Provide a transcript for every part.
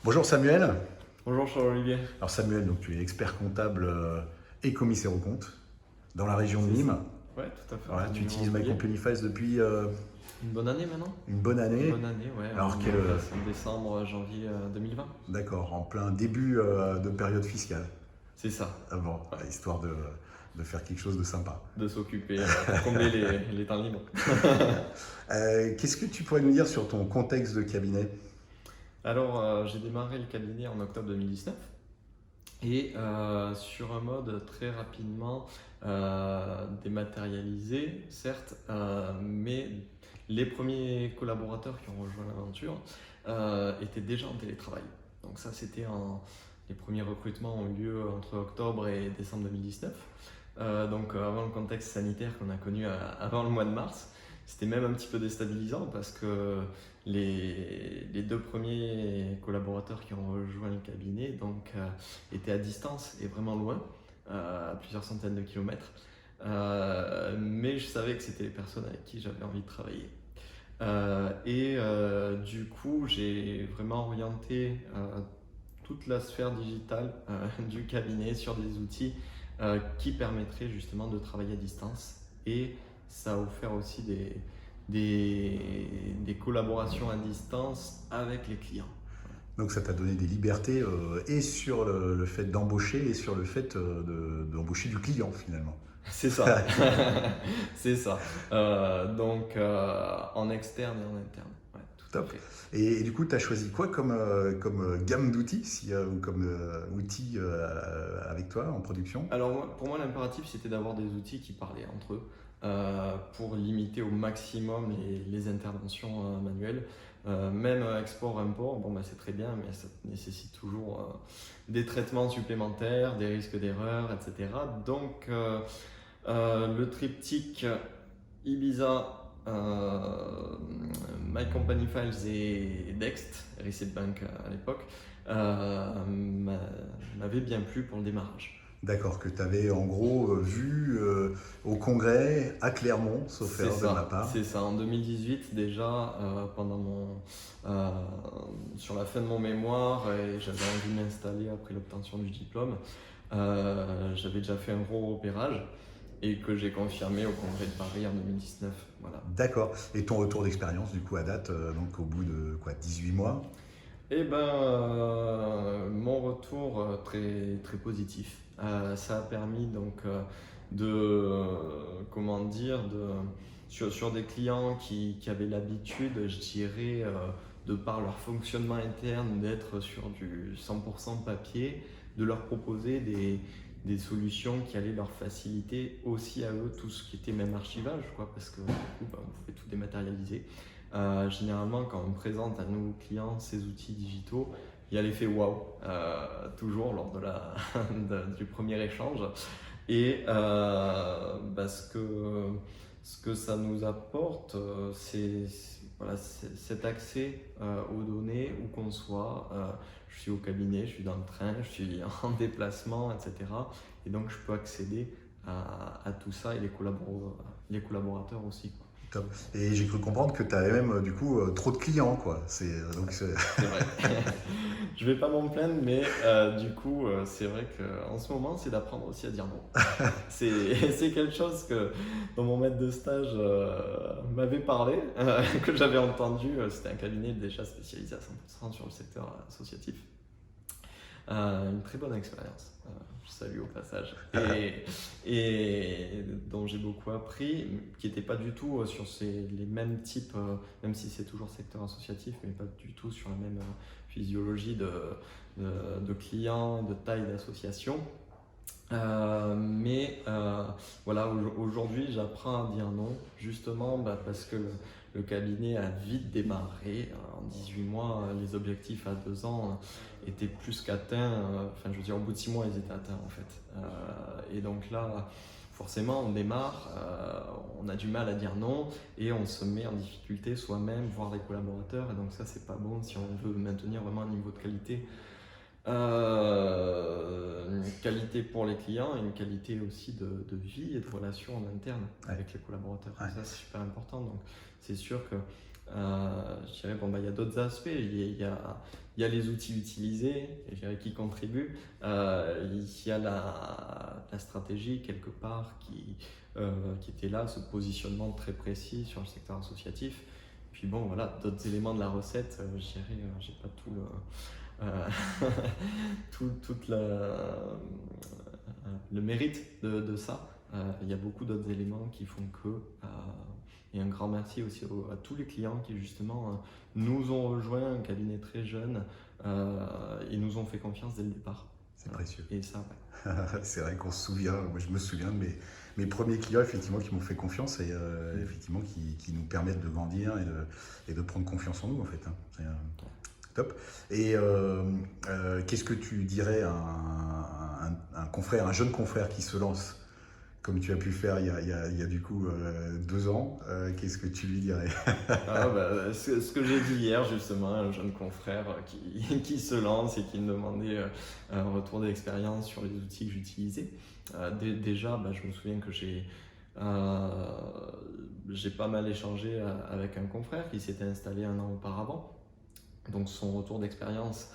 Bonjour Samuel. Bonjour Charles-Olivier. Alors Samuel, donc tu es expert comptable et commissaire aux comptes dans la région de C'est ça. Nîmes. Ouais, tout à fait. Voilà, tu Revenu utilises My immobilier. Company Files depuis Une bonne année maintenant. une bonne Une année. bonne année, ouais. On Alors l'a mis quel, en place en décembre, janvier 2020. d'accord, en plein début de période fiscale. C'est ça. Ah bon, Ouais. histoire de faire quelque chose de sympa. De s'occuper, pour combler les temps libres. Qu'est-ce que tu pourrais nous dire sur ton contexte de cabinet? Alors, j'ai démarré le cabinet en octobre 2019 et sur un mode très rapidement dématérialisé, certes, mais les premiers collaborateurs qui ont rejoint l'aventure étaient déjà en télétravail. Donc ça, les premiers recrutements ont eu lieu entre octobre et décembre 2019. Donc avant le contexte sanitaire qu'on a connu avant le mois de mars, c'était même un petit peu déstabilisant parce que les deux premiers collaborateurs qui ont rejoint le cabinet étaient à distance et vraiment loin, à plusieurs centaines de kilomètres. Mais je savais que c'était les personnes avec qui j'avais envie de travailler. Du coup, j'ai vraiment orienté toute la sphère digitale du cabinet sur des outils qui permettraient justement de travailler à distance. Et ça a offert aussi des collaborations à distance avec les clients. Donc ça t'a donné des libertés et sur le fait d'embaucher et sur le fait d'embaucher du client finalement. C'est ça, c'est ça. En externe et en interne, ouais, tout à Top. fait. Et du coup, tu as choisi quoi comme gamme d'outils ou comme outils avec toi en production? Alors pour moi, l'impératif, c'était d'avoir des outils qui parlaient entre eux pour limiter au maximum les interventions manuelles. Même export-import, bon, bah, c'est très bien, mais ça nécessite toujours des traitements supplémentaires, des risques d'erreur, etc. Le triptyque Ibiza, My Company Files et Dext, Receipt Bank à l'époque, m'avait bien plu pour le démarrage. D'accord, que tu avais en gros vu au congrès à Clermont, sauf erreur de ma part. C'est ça. En 2018, déjà, euh, sur la fin de mon mémoire, et j'avais envie de m'installer après l'obtention du diplôme, j'avais déjà fait un gros repérage et que j'ai confirmé au congrès de Paris en 2019. Voilà. D'accord. Et ton retour d'expérience, du coup, à date, donc au bout de quoi, 18 mois? Mon retour très, très positif. Ça a permis comment dire, sur des clients qui avaient l'habitude, je dirais, de par leur fonctionnement interne, d'être sur du 100% papier, de leur proposer des solutions qui allaient leur faciliter aussi à eux tout ce qui était même archivage, quoi, parce que du coup, bah, on pouvait tout dématérialiser. Généralement, quand on présente à nos clients ces outils digitaux, il y a l'effet waouh, toujours lors du premier échange. Ce que ça nous apporte, voilà, cet accès aux données où qu'on soit. Je suis au cabinet, je suis dans le train, je suis en déplacement, etc. Et donc, je peux accéder à tout ça et les collaborateurs aussi, quoi. Top. Et j'ai cru comprendre que tu avais même du coup trop de clients, quoi. C'est vrai. Je vais pas m'en plaindre, mais du coup, c'est vrai qu'en ce moment, c'est d'apprendre aussi à dire non. C'est quelque chose dont mon maître de stage m'avait parlé, que j'avais entendu. C'était un cabinet déjà spécialisé à 100% sur le secteur associatif. Une très bonne expérience, je salue au passage, et dont j'ai beaucoup appris, qui n'était pas du tout sur les mêmes types, même si c'est toujours secteur associatif, mais pas du tout sur la même physiologie de clients, de taille d'association. Voilà, aujourd'hui j'apprends à dire non, justement parce que le cabinet a vite démarré. En 18 mois, les objectifs à 2 ans étaient plus qu'atteints. Enfin, je veux dire, au bout de 6 mois, ils étaient atteints en fait. Et donc là, forcément, on démarre, on a du mal à dire non et on se met en difficulté soi-même, voire les collaborateurs. Et donc ça, c'est pas bon si on veut maintenir vraiment un niveau de qualité. Une qualité pour les clients et une qualité aussi de vie et de relation en interne avec les collaborateurs. Ouais. Ça, c'est super important. Donc, c'est sûr que je dirais, bon, il y a d'autres aspects. Il y a les outils utilisés, je dirais, qui contribuent. Il y a la stratégie, quelque part, qui était là, ce positionnement très précis sur le secteur associatif. Puis bon, voilà, d'autres éléments de la recette, je dirais, j'ai pas tout le mérite de ça. Il y a beaucoup d'autres éléments qui font que. Et un grand merci aussi à tous les clients qui justement nous ont rejoints, un cabinet très jeune, et nous ont fait confiance dès le départ. C'est précieux. Et ça, ouais. C'est vrai qu'on se souvient, moi je me souviens de mes premiers clients effectivement qui m'ont fait confiance et effectivement qui nous permettent de grandir et de prendre confiance en nous en fait. Hein. C'est top. Et qu'est-ce que tu dirais à un confrère, un jeune confrère qui se lance comme tu as pu faire il y a du coup 2 ans, qu'est-ce que tu lui dirais? Ce que j'ai dit hier justement, un jeune confrère qui se lance et qui me demandait un retour d'expérience sur les outils que j'utilisais. Déjà, je me souviens que j'ai pas mal échangé avec un confrère qui s'était installé 1 an auparavant. Donc son retour d'expérience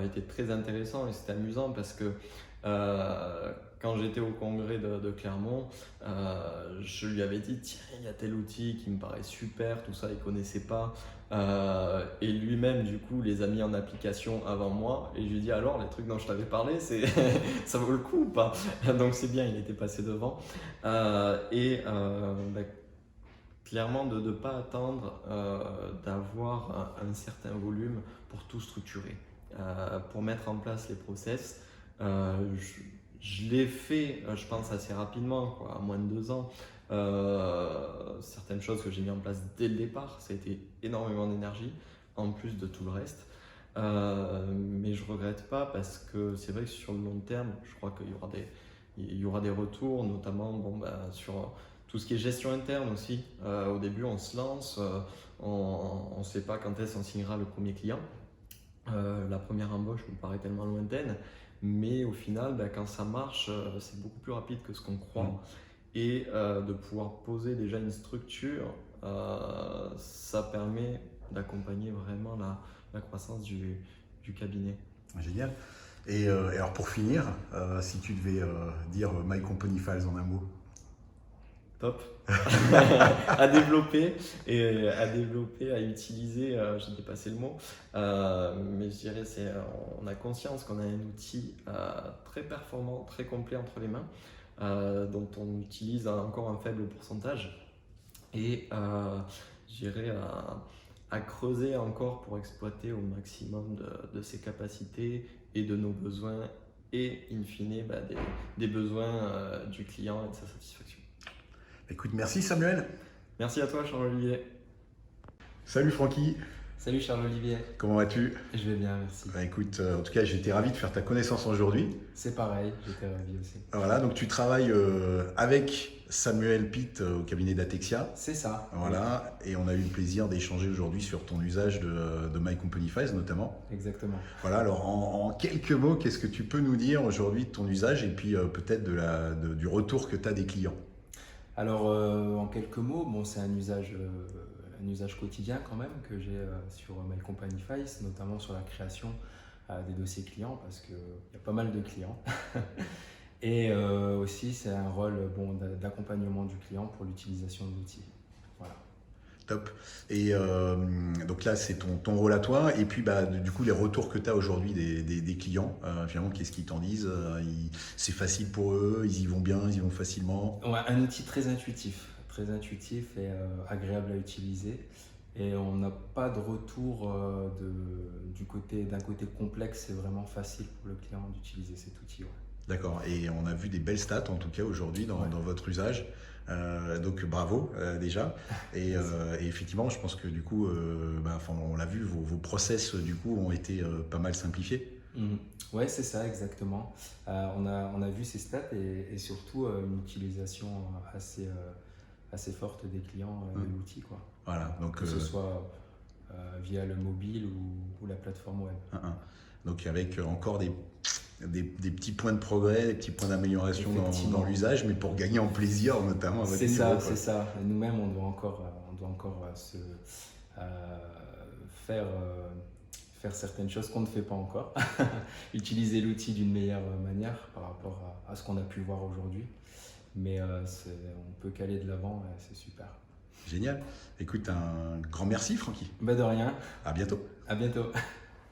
était très intéressant et c'était amusant parce que quand j'étais au congrès de Clermont, je lui avais dit tiens, il y a tel outil qui me paraît super, tout ça il connaissait pas, et lui-même du coup les a mis en application avant moi et je lui ai dit alors les trucs dont je t'avais parlé ça vaut le coup ou pas? Donc c'est bien, il était passé devant, clairement de ne pas attendre d'avoir un certain volume pour tout structurer, pour mettre en place les process. Je l'ai fait, je pense, assez rapidement, quoi, à moins de 2 ans. Certaines choses que j'ai mis en place dès le départ, ça a été énormément d'énergie, en plus de tout le reste. Mais je ne regrette pas parce que c'est vrai que sur le long terme, je crois qu'il y aura des retours, notamment sur tout ce qui est gestion interne aussi. Au début, on se lance, on ne sait pas quand est-ce qu'on signera le premier client. La première embauche me paraît tellement lointaine. Mais au final, quand ça marche, c'est beaucoup plus rapide que ce qu'on croit. Et de pouvoir poser déjà une structure, ça permet d'accompagner vraiment la croissance du cabinet. Génial. Et alors pour finir, si tu devais dire My Company Files en un mot. Top. À développer, à utiliser, j'ai dépassé le mot, mais je dirais on a conscience qu'on a un outil très performant, très complet entre les mains, dont on utilise encore un faible pourcentage, et je dirais à creuser encore pour exploiter au maximum de ses capacités et de nos besoins et in fine des besoins du client et de sa satisfaction. Écoute, merci Samuel. Merci à toi Charles-Olivier. Salut Francky. Salut Charles-Olivier. Comment vas-tu? Je vais bien, merci. Écoute, en tout cas, j'étais ravi de faire ta connaissance aujourd'hui. C'est pareil, j'étais ravi aussi. Voilà, donc tu travailles avec Samuel Pitt au cabinet d'Atexia. C'est ça. Voilà, et on a eu le plaisir d'échanger aujourd'hui sur ton usage de My Company Files notamment. Exactement. Voilà, alors en quelques mots, qu'est-ce que tu peux nous dire aujourd'hui de ton usage et puis peut-être du retour que tu as des clients? Alors, en quelques mots, c'est un usage quotidien quand même que j'ai sur My Company Files, notamment sur la création des dossiers clients parce qu'il y a pas mal de clients. Et aussi, c'est un rôle d'accompagnement du client pour l'utilisation de l'outil. Voilà. Top. Et donc là, c'est ton rôle à toi. Et puis, du coup, les retours que tu as aujourd'hui des clients, finalement, qu'est-ce qu'ils t'en disent? C'est facile pour eux, ils y vont bien, ils y vont facilement? Ouais, un outil très intuitif et agréable à utiliser. Et on n'a pas de retour d'un côté complexe, c'est vraiment facile pour le client d'utiliser cet outil. Ouais. D'accord. Et on a vu des belles stats, en tout cas, aujourd'hui, dans votre usage. Donc bravo déjà et effectivement je pense que du coup on l'a vu, vos process du coup ont été pas mal simplifiés. Ouais, c'est ça exactement. On a vu ces stats et surtout une utilisation assez forte des clients de l'outil, quoi. Voilà, donc que ce soit via le mobile ou la plateforme web. Donc avec encore des petits points de progrès, des petits points d'amélioration dans l'usage, mais pour gagner en plaisir notamment à votre niveau. C'est ça. Nous-mêmes, on doit encore faire certaines choses qu'on ne fait pas encore, utiliser l'outil d'une meilleure manière par rapport à ce qu'on a pu voir aujourd'hui. Mais on peut caler de l'avant, c'est super. Génial. Écoute, un grand merci, Francky. Bah de rien, À bientôt. à bientôt.